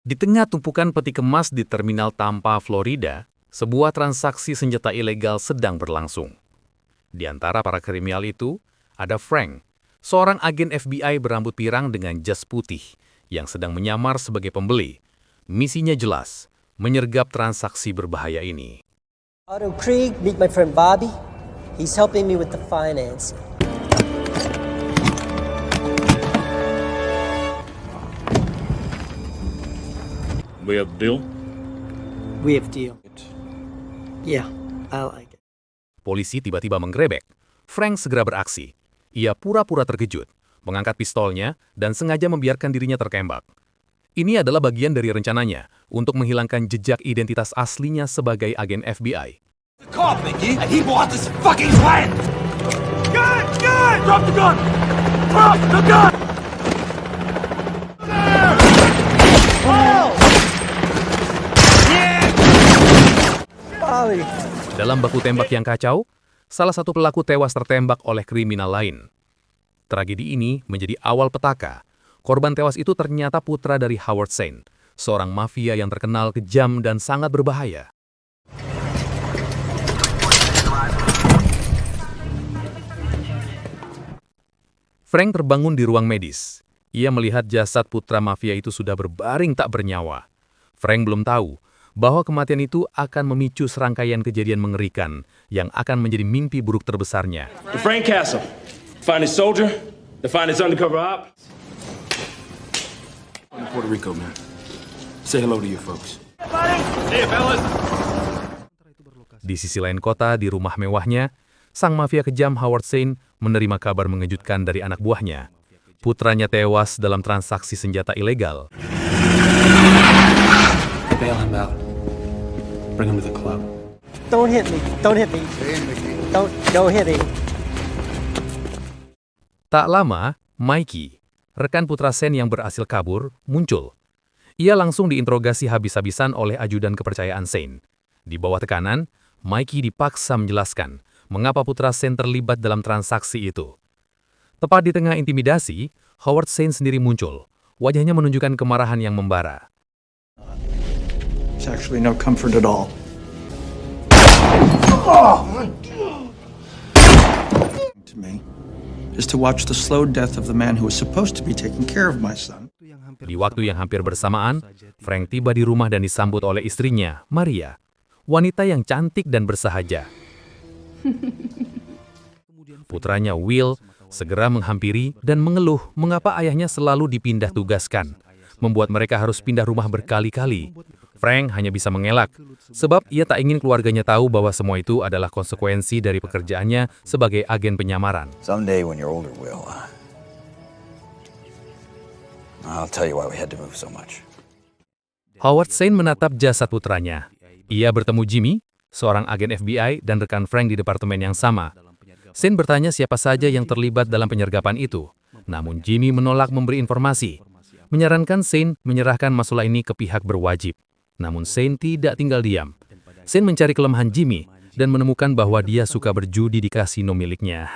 Di tengah tumpukan peti kemas di Terminal Tampa, Florida, sebuah transaksi senjata ilegal sedang berlangsung. Di antara para kriminal itu, ada Frank, seorang agen FBI berambut pirang dengan jas putih yang sedang menyamar sebagai pembeli. Misinya jelas, menyergap transaksi berbahaya ini. Otto Krieg, meet my friend Bobby. He's helping me with the financing. We have a deal? We have deal. Yeah, I like it. Polisi tiba-tiba menggerebek. Frank segera beraksi. Ia pura-pura terkejut, mengangkat pistolnya, dan sengaja membiarkan dirinya tertembak. Ini adalah bagian dari rencananya untuk menghilangkan jejak identitas aslinya sebagai agen FBI. The cop, Mickey, and he bought this fucking land! Gun! Gun! Drop the gun! Drop the gun! Dalam baku tembak yang kacau, salah satu pelaku tewas tertembak oleh kriminal lain. Tragedi ini menjadi awal petaka. Korban tewas itu ternyata putra dari Howard Zinn, seorang mafia yang terkenal kejam dan sangat berbahaya. Frank terbangun di ruang medis. Ia melihat jasad putra mafia itu sudah berbaring tak bernyawa. Frank belum tahu bahwa kematian itu akan memicu serangkaian kejadian mengerikan yang akan menjadi mimpi buruk terbesarnya. The Frank Castle. Find his soldier. To find his undercover op. In Puerto Rico, man. Say hello to your folks. Hey, fellas. Di sisi lain kota, di rumah mewahnya, sang mafia kejam Howard Zinn menerima kabar mengejutkan dari anak buahnya. Putranya tewas dalam transaksi senjata ilegal. Bail him out. Bring him to the club. Don't hit me. Don't hit me. Don't hit me. Tak lama, Mikey, rekan putra Zinn yang berhasil kabur, muncul. Ia langsung diinterogasi habis-habisan oleh ajudan kepercayaan Zinn. Di bawah tekanan, Mikey dipaksa menjelaskan mengapa putra Zinn terlibat dalam transaksi itu. Tepat di tengah intimidasi, Howard Zinn sendiri muncul. Wajahnya menunjukkan kemarahan yang membara. It's actually no comfort at all. To me is to watch the slow death of the man who was supposed to be taking care of my son. Di waktu yang hampir bersamaan, Frank tiba di rumah dan disambut oleh istrinya, Maria, wanita yang cantik dan bersahaja. Putranya Will segera menghampiri dan mengeluh mengapa ayahnya selalu dipindah tugaskan, membuat mereka harus pindah rumah berkali-kali. Frank hanya bisa mengelak, sebab ia tak ingin keluarganya tahu bahwa semua itu adalah konsekuensi dari pekerjaannya sebagai agen penyamaran. Someday when you're older, Will, I'll tell you why we had to move so much. Howard Zinn menatap jasad putranya. Ia bertemu Jimmy, seorang agen FBI dan rekan Frank di departemen yang sama. Zinn bertanya siapa saja yang terlibat dalam penyergapan itu. Namun Jimmy menolak memberi informasi, menyarankan Zinn menyerahkan masalah ini ke pihak berwajib. Namun Zinn tidak tinggal diam. Zinn mencari kelemahan Jimmy dan menemukan bahwa dia suka berjudi di kasino miliknya.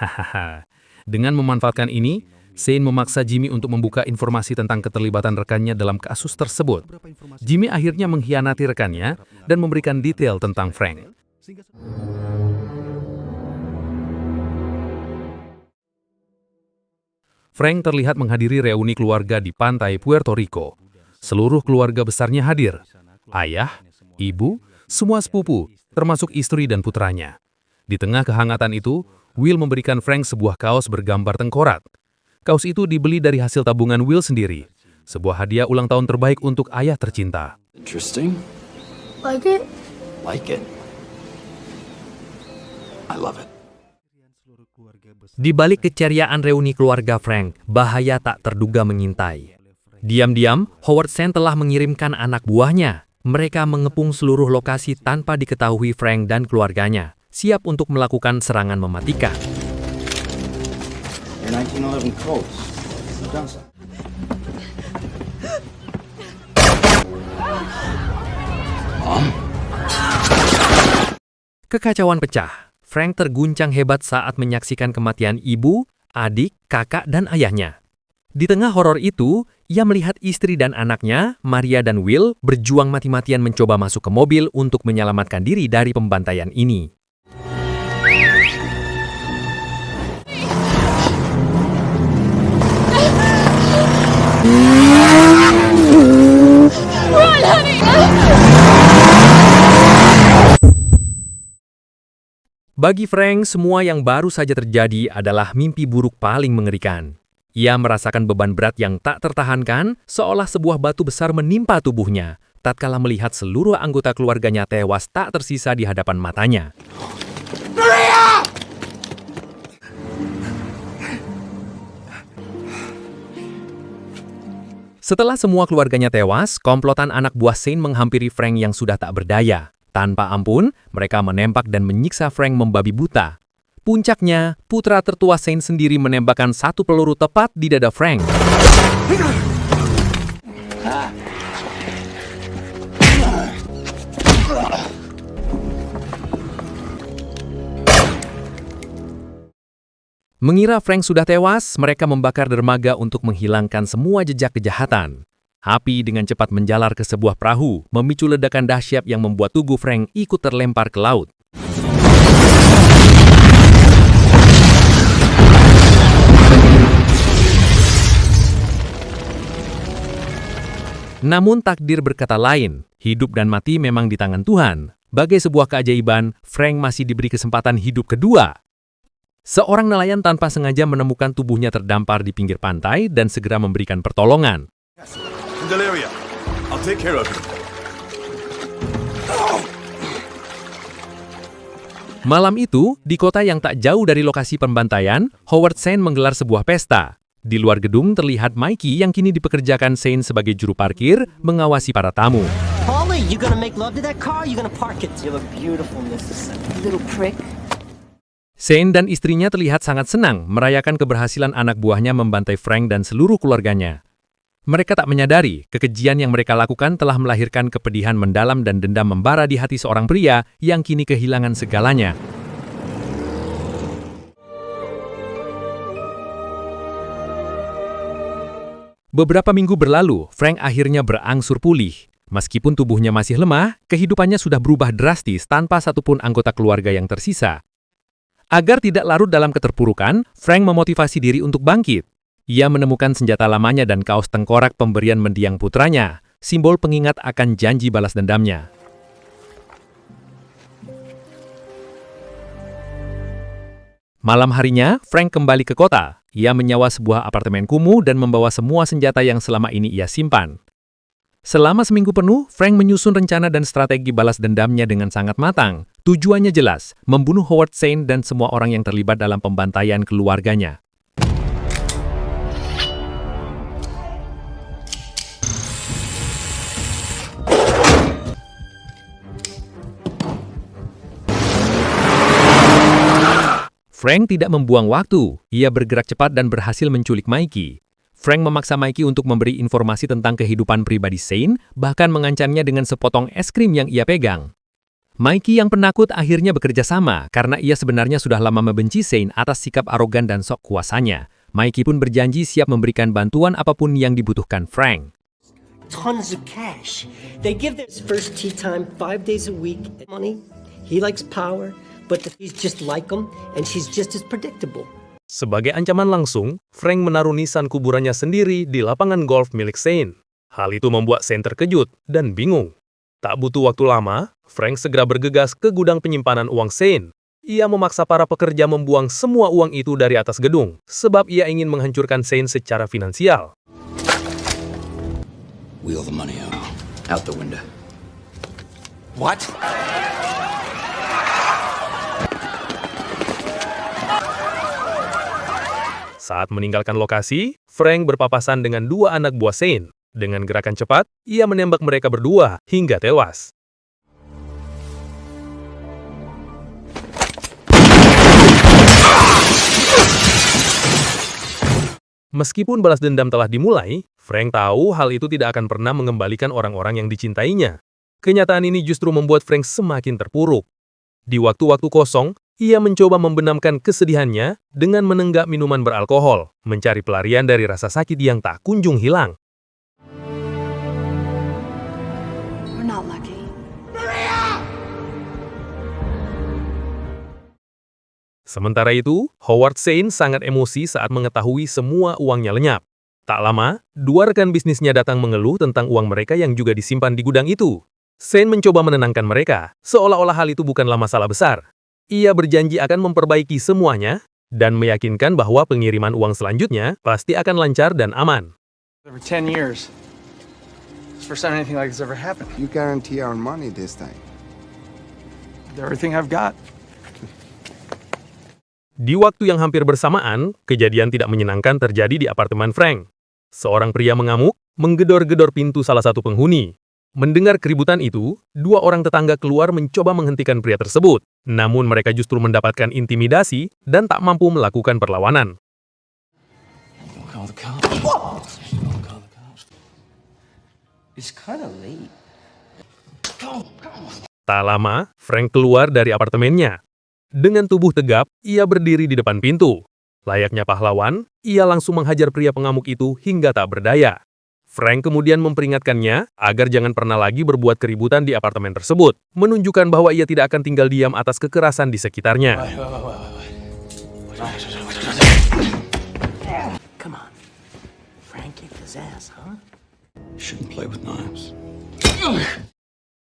Dengan memanfaatkan ini, Zinn memaksa Jimmy untuk membuka informasi tentang keterlibatan rekannya dalam kasus tersebut. Jimmy akhirnya mengkhianati rekannya dan memberikan detail tentang Frank. Frank terlihat menghadiri reuni keluarga di pantai Puerto Rico. Seluruh keluarga besarnya hadir. Ayah, ibu, semua sepupu, termasuk istri dan putranya. Di tengah kehangatan itu, Will memberikan Frank sebuah kaos bergambar tengkorak. Kaos itu dibeli dari hasil tabungan Will sendiri. Sebuah hadiah ulang tahun terbaik untuk ayah tercinta. Interesting. Like it? Like it. I love it. Di balik keceriaan reuni keluarga Frank, bahaya tak terduga mengintai. Diam-diam, Howard Zinn telah mengirimkan anak buahnya. Mereka mengepung seluruh lokasi tanpa diketahui Frank dan keluarganya, siap untuk melakukan serangan mematikan. Your 1911 Colts. Done something. Kekacauan pecah. Frank terguncang hebat saat menyaksikan kematian ibu, adik, kakak, dan ayahnya. Di tengah horor itu, ia melihat istri dan anaknya, Maria dan Will, berjuang mati-matian mencoba masuk ke mobil untuk menyelamatkan diri dari pembantaian ini. Bagi Frank, semua yang baru saja terjadi adalah mimpi buruk paling mengerikan. Ia merasakan beban berat yang tak tertahankan, seolah sebuah batu besar menimpa tubuhnya, tatkala melihat seluruh anggota keluarganya tewas tak tersisa di hadapan matanya. Setelah semua keluarganya tewas, komplotan anak buah Shane menghampiri Frank yang sudah tak berdaya. Tanpa ampun, mereka menembak dan menyiksa Frank membabi buta. Puncaknya, putra tertua Shane sendiri menembakkan satu peluru tepat di dada Frank. Mengira Frank sudah tewas, mereka membakar dermaga untuk menghilangkan semua jejak kejahatan. Api dengan cepat menjalar ke sebuah perahu, memicu ledakan dahsyat yang membuat tubuh Frank ikut terlempar ke laut. Namun takdir berkata lain, hidup dan mati memang di tangan Tuhan. Bagai sebuah keajaiban, Frank masih diberi kesempatan hidup kedua. Seorang nelayan tanpa sengaja menemukan tubuhnya terdampar di pinggir pantai dan segera memberikan pertolongan. Candelaria, I'll take care of you. Malam itu, di kota yang tak jauh dari lokasi pembantaian, Howard Shane menggelar sebuah pesta. Di luar gedung terlihat Mikey yang kini dipekerjakan Shane sebagai juru parkir, mengawasi para tamu. Polly, you gonna make love to that car? You gonna park it? You look beautiful, Mrs. Little prick. Shane dan istrinya terlihat sangat senang merayakan keberhasilan anak buahnya membantai Frank dan seluruh keluarganya. Mereka tak menyadari, kekejian yang mereka lakukan telah melahirkan kepedihan mendalam dan dendam membara di hati seorang pria yang kini kehilangan segalanya. Beberapa minggu berlalu, Frank akhirnya berangsur pulih. Meskipun tubuhnya masih lemah, kehidupannya sudah berubah drastis tanpa satupun anggota keluarga yang tersisa. Agar tidak larut dalam keterpurukan, Frank memotivasi diri untuk bangkit. Ia menemukan senjata lamanya dan kaos tengkorak pemberian mendiang putranya, simbol pengingat akan janji balas dendamnya. Malam harinya, Frank kembali ke kota. Ia menyewa sebuah apartemen kumuh dan membawa semua senjata yang selama ini ia simpan. Selama seminggu penuh, Frank menyusun rencana dan strategi balas dendamnya dengan sangat matang. Tujuannya jelas, membunuh Howard Shane dan semua orang yang terlibat dalam pembantaian keluarganya. Frank tidak membuang waktu. Ia bergerak cepat dan berhasil menculik Mikey. Frank memaksa Mikey untuk memberi informasi tentang kehidupan pribadi Shane, bahkan mengancamnya dengan sepotong es krim yang ia pegang. Mikey yang penakut akhirnya bekerja sama, karena ia sebenarnya sudah lama membenci Shane atas sikap arogan dan sok kuasanya. Mikey pun berjanji siap memberikan bantuan apapun yang dibutuhkan Frank. Tons of cash. They give this first tea time 5 days a week. Money. He likes power, but he's just like him, and she's just as predictable. Sebagai ancaman langsung, Frank menaruh nisan kuburannya sendiri di lapangan golf milik Shane. Hal itu membuat Shane terkejut dan bingung. Tak butuh waktu lama, Frank segera bergegas ke gudang penyimpanan uang Shane. Ia memaksa para pekerja membuang semua uang itu dari atas gedung, sebab ia ingin menghancurkan Shane secara finansial. Wheel the money out the window. What? Saat meninggalkan lokasi, Frank berpapasan dengan dua anak buah Shane. Dengan gerakan cepat, ia menembak mereka berdua hingga tewas. Meskipun balas dendam telah dimulai, Frank tahu hal itu tidak akan pernah mengembalikan orang-orang yang dicintainya. Kenyataan ini justru membuat Frank semakin terpuruk. Di waktu-waktu kosong, Ia mencoba membenamkan kesedihannya dengan menenggak minuman beralkohol, mencari pelarian dari rasa sakit yang tak kunjung hilang. We're not lucky. Sementara itu, Howard Shane sangat emosi saat mengetahui semua uangnya lenyap. Tak lama, dua rekan bisnisnya datang mengeluh tentang uang mereka yang juga disimpan di gudang itu. Shane mencoba menenangkan mereka, seolah-olah hal itu bukanlah masalah besar. Ia berjanji akan memperbaiki semuanya, dan meyakinkan bahwa pengiriman uang selanjutnya pasti akan lancar dan aman. Over 10 years. It's the first time anything like this ever happened. You guarantee our money this time. Everything I've got. Di waktu yang hampir bersamaan, kejadian tidak menyenangkan terjadi di apartemen Frank. Seorang pria mengamuk, menggedor-gedor pintu salah satu penghuni. Mendengar keributan itu, dua orang tetangga keluar mencoba menghentikan pria tersebut. Namun mereka justru mendapatkan intimidasi dan tak mampu melakukan perlawanan. It's kind of late. Tak lama, Frank keluar dari apartemennya. Dengan tubuh tegap, ia berdiri di depan pintu. Layaknya pahlawan, ia langsung menghajar pria pengamuk itu hingga tak berdaya. Frank kemudian memperingatkannya agar jangan pernah lagi berbuat keributan di apartemen tersebut, menunjukkan bahwa ia tidak akan tinggal diam atas kekerasan di sekitarnya. Come on. Frank kicked his ass, huh? Shouldn't play with knives.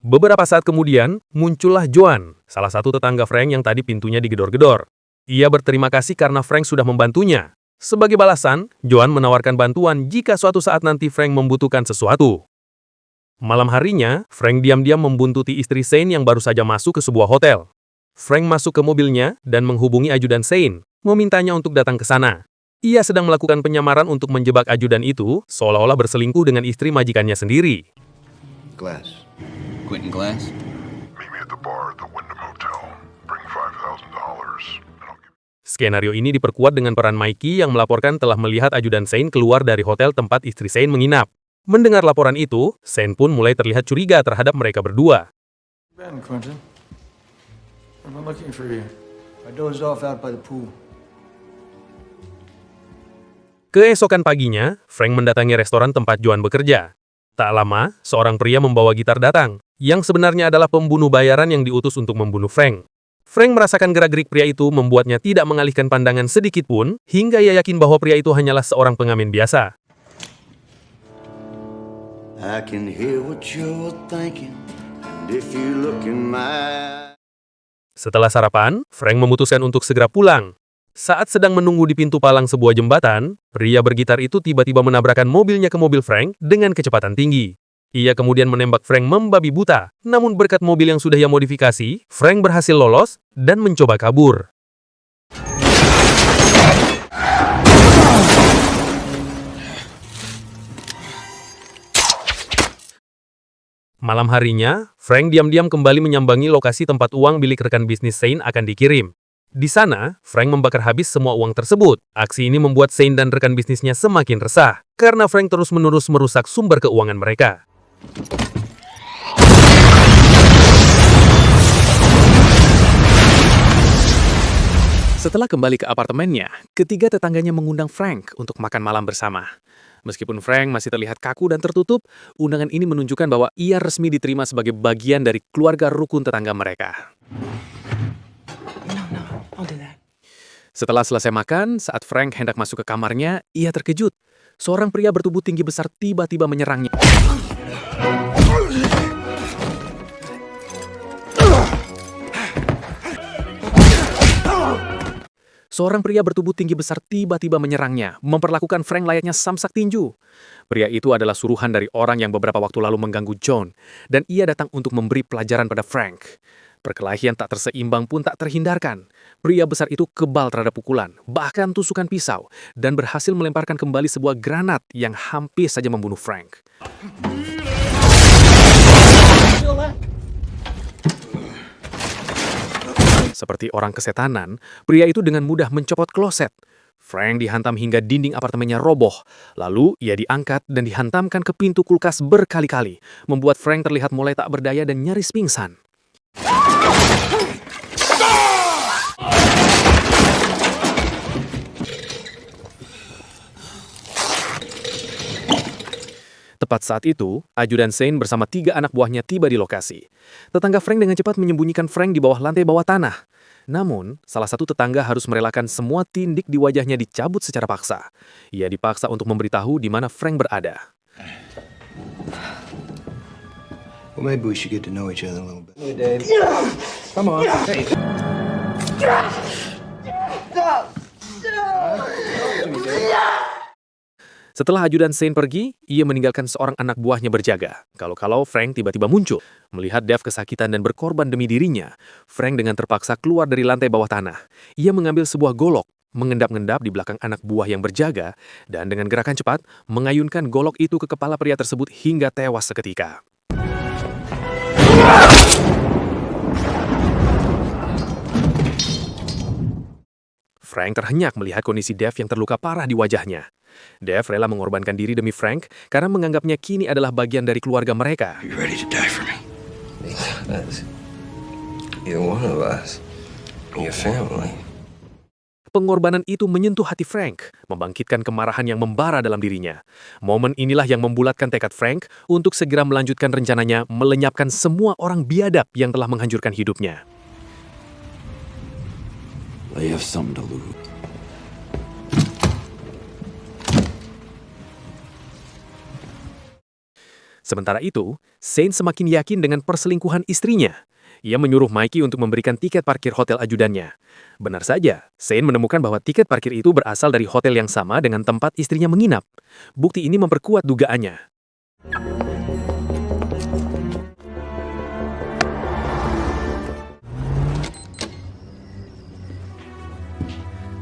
Beberapa saat kemudian, muncullah Joan, salah satu tetangga Frank yang tadi pintunya digedor-gedor. Ia berterima kasih karena Frank sudah membantunya. Sebagai balasan, Joan menawarkan bantuan jika suatu saat nanti Frank membutuhkan sesuatu. Malam harinya, Frank diam-diam membuntuti istri Shane yang baru saja masuk ke sebuah hotel. Frank masuk ke mobilnya dan menghubungi ajudan Shane, memintanya untuk datang ke sana. Ia sedang melakukan penyamaran untuk menjebak ajudan itu, seolah-olah berselingkuh dengan istri majikannya sendiri. Glass. Quentin Glass? Meet me at the bar at the Wyndham Hotel. Bring $5,000. Skenario ini diperkuat dengan peran Mikey yang melaporkan telah melihat ajudan Shane keluar dari hotel tempat istri Shane menginap. Mendengar laporan itu, Shane pun mulai terlihat curiga terhadap mereka berdua. Ben, Quentin. I've been looking for you. I dozed off out by the pool. Keesokan paginya, Frank mendatangi restoran tempat Joan bekerja. Tak lama, seorang pria membawa gitar datang, yang sebenarnya adalah pembunuh bayaran yang diutus untuk membunuh Frank. Frank merasakan gerak-gerik pria itu membuatnya tidak mengalihkan pandangan sedikit pun, hingga ia yakin bahwa pria itu hanyalah seorang pengamen biasa. I can hear what you're thinking, and if you look in my... Setelah sarapan, Frank memutuskan untuk segera pulang. Saat sedang menunggu di pintu palang sebuah jembatan, pria bergitar itu tiba-tiba menabrakkan mobilnya ke mobil Frank dengan kecepatan tinggi. Ia kemudian menembak Frank membabi buta, namun berkat mobil yang sudah ia modifikasi, Frank berhasil lolos dan mencoba kabur. Malam harinya, Frank diam-diam kembali menyambangi lokasi tempat uang milik rekan bisnis Shane akan dikirim. Di sana, Frank membakar habis semua uang tersebut. Aksi ini membuat Shane dan rekan bisnisnya semakin resah, karena Frank terus-menerus merusak sumber keuangan mereka. Setelah kembali ke apartemennya, ketiga tetangganya mengundang Frank untuk makan malam bersama. Meskipun Frank masih terlihat kaku dan tertutup, undangan ini menunjukkan bahwa ia resmi diterima sebagai bagian dari keluarga rukun tetangga mereka. Setelah selesai makan, saat Frank hendak masuk ke kamarnya, ia terkejut. Seorang pria bertubuh tinggi besar tiba-tiba menyerangnya. Seorang pria bertubuh tinggi besar tiba-tiba menyerangnya, memperlakukan Frank layaknya samsak tinju. Pria itu adalah suruhan dari orang yang beberapa waktu lalu mengganggu John, dan ia datang untuk memberi pelajaran pada Frank. Perkelahian tak terseimbang pun tak terhindarkan. Pria besar itu kebal terhadap pukulan, bahkan tusukan pisau, dan berhasil melemparkan kembali sebuah granat yang hampir saja membunuh Frank. Seperti orang kesetanan, pria itu dengan mudah mencopot kloset. Frank dihantam hingga dinding apartemennya roboh. Lalu, ia diangkat dan dihantamkan ke pintu kulkas berkali-kali, membuat Frank terlihat mulai tak berdaya dan nyaris pingsan. Tepat saat itu, ajudan Saint bersama 3 anak buahnya tiba di lokasi. Tetangga Frank dengan cepat menyembunyikan Frank di bawah lantai bawah tanah. Namun, salah satu tetangga harus merelakan semua tindik di wajahnya dicabut secara paksa. Ia dipaksa untuk memberitahu di mana Frank berada. Well, maybe we should get to know each other a little bit. Hey, Dave. Come on. Hey. Setelah ajudan Saint pergi, ia meninggalkan seorang anak buahnya berjaga. Kalau-kalau Frank tiba-tiba muncul. Melihat Dave kesakitan dan berkorban demi dirinya, Frank dengan terpaksa keluar dari lantai bawah tanah. Ia mengambil sebuah golok, mengendap-endap di belakang anak buah yang berjaga, dan dengan gerakan cepat, mengayunkan golok itu ke kepala pria tersebut hingga tewas seketika. Frank terhenyak melihat kondisi Dave yang terluka parah di wajahnya. Dave rela mengorbankan diri demi Frank karena menganggapnya kini adalah bagian dari keluarga mereka. You ready to die for me? You're one of us. Your family. Pengorbanan itu menyentuh hati Frank, membangkitkan kemarahan yang membara dalam dirinya. Momen inilah yang membulatkan tekad Frank untuk segera melanjutkan rencananya melenyapkan semua orang biadab yang telah menghancurkan hidupnya. They have something to lose. Sementara itu, Saint semakin yakin dengan perselingkuhan istrinya. Ia menyuruh Mikey untuk memberikan tiket parkir hotel ajudannya. Benar saja, Saint menemukan bahwa tiket parkir itu berasal dari hotel yang sama dengan tempat istrinya menginap. Bukti ini memperkuat dugaannya.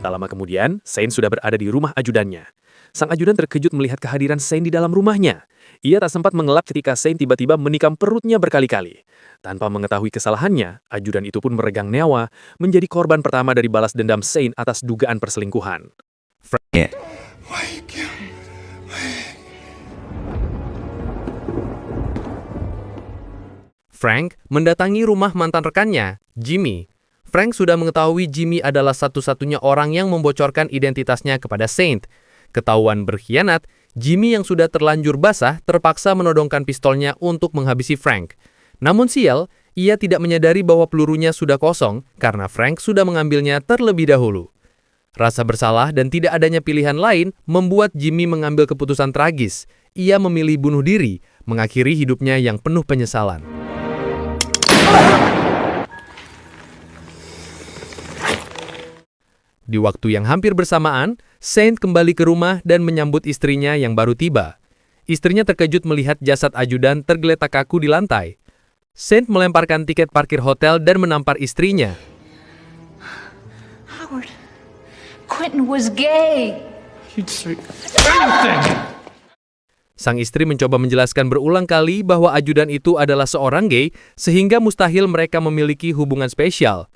Tak lama kemudian, Saint sudah berada di rumah ajudannya. Sang ajudan terkejut melihat kehadiran Saint di dalam rumahnya. Ia tak sempat mengelak ketika Saint tiba-tiba menikam perutnya berkali-kali. Tanpa mengetahui kesalahannya, ajudan itu pun meregang nyawa, menjadi korban pertama dari balas dendam Saint atas dugaan perselingkuhan. Frank mendatangi rumah mantan rekannya, Jimmy. Frank sudah mengetahui Jimmy adalah satu-satunya orang yang membocorkan identitasnya kepada Saint. Ketahuan berkhianat, Jimmy yang sudah terlanjur basah terpaksa menodongkan pistolnya untuk menghabisi Frank. Namun sial, ia tidak menyadari bahwa pelurunya sudah kosong karena Frank sudah mengambilnya terlebih dahulu. Rasa bersalah dan tidak adanya pilihan lain membuat Jimmy mengambil keputusan tragis. Ia memilih bunuh diri, mengakhiri hidupnya yang penuh penyesalan. Di waktu yang hampir bersamaan, Saint kembali ke rumah dan menyambut istrinya yang baru tiba. Istrinya terkejut melihat jasad ajudan tergeletak kaku di lantai. Saint melemparkan tiket parkir hotel dan menampar istrinya. Howard, Quentin was gay. You'd say anything. Sang istri mencoba menjelaskan berulang kali bahwa ajudan itu adalah seorang gay, sehingga mustahil mereka memiliki hubungan spesial.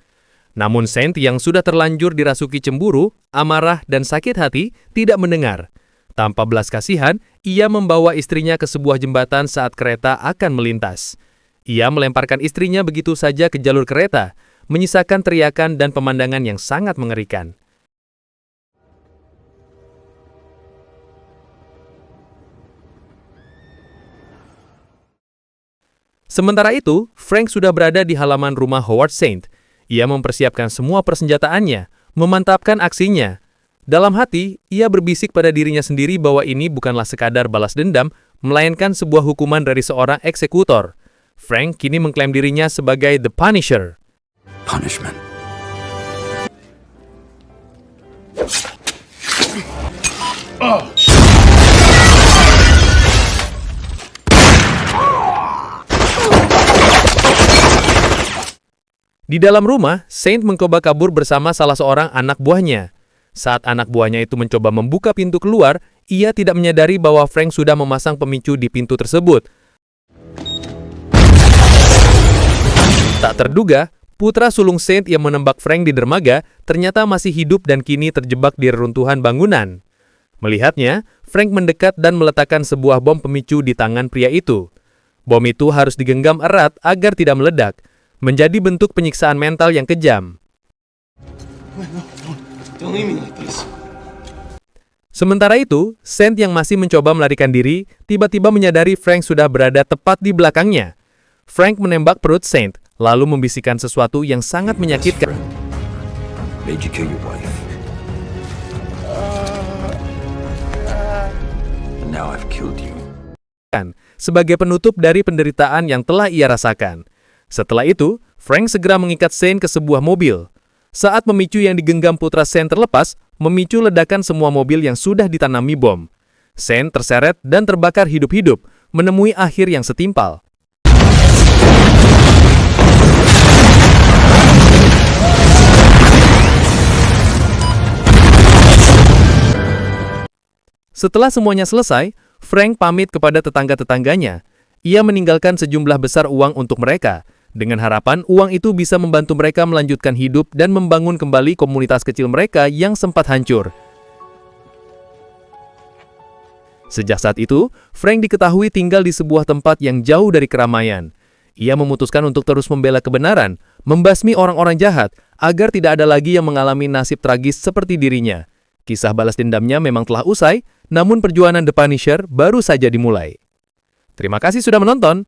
Namun Saint yang sudah terlanjur dirasuki cemburu, amarah, dan sakit hati tidak mendengar. Tanpa belas kasihan, ia membawa istrinya ke sebuah jembatan saat kereta akan melintas. Ia melemparkan istrinya begitu saja ke jalur kereta, menyisakan teriakan dan pemandangan yang sangat mengerikan. Sementara itu, Frank sudah berada di halaman rumah Howard Saint. Ia mempersiapkan semua persenjataannya, memantapkan aksinya. Dalam hati, ia berbisik pada dirinya sendiri bahwa ini bukanlah sekadar balas dendam, melainkan sebuah hukuman dari seorang eksekutor. Frank kini mengklaim dirinya sebagai The Punisher. Punishment. Di dalam rumah, Saint mencoba kabur bersama salah seorang anak buahnya. Saat anak buahnya itu mencoba membuka pintu keluar, ia tidak menyadari bahwa Frank sudah memasang pemicu di pintu tersebut. Tak terduga, putra sulung Saint yang menembak Frank di dermaga ternyata masih hidup dan kini terjebak di reruntuhan bangunan. Melihatnya, Frank mendekat dan meletakkan sebuah bom pemicu di tangan pria itu. Bom itu harus digenggam erat agar tidak meledak, menjadi bentuk penyiksaan mental yang kejam. Sementara itu, Saint yang masih mencoba melarikan diri, tiba-tiba menyadari Frank sudah berada tepat di belakangnya. Frank menembak perut Saint, lalu membisikkan sesuatu yang sangat menyakitkan. Made you kill your wife. And now I've killed you. Sebagai penutup dari penderitaan yang telah ia rasakan. Setelah itu, Frank segera mengikat Saint ke sebuah mobil. Saat memicu yang digenggam putra Saint terlepas, memicu ledakan semua mobil yang sudah ditanami bom. Saint terseret dan terbakar hidup-hidup, menemui akhir yang setimpal. Setelah semuanya selesai, Frank pamit kepada tetangga-tetangganya. Ia meninggalkan sejumlah besar uang untuk mereka, dengan harapan uang itu bisa membantu mereka melanjutkan hidup dan membangun kembali komunitas kecil mereka yang sempat hancur. Sejak saat itu, Frank diketahui tinggal di sebuah tempat yang jauh dari keramaian. Ia memutuskan untuk terus membela kebenaran, membasmi orang-orang jahat, agar tidak ada lagi yang mengalami nasib tragis seperti dirinya. Kisah balas dendamnya memang telah usai, namun perjuangan The Punisher baru saja dimulai. Terima kasih sudah menonton.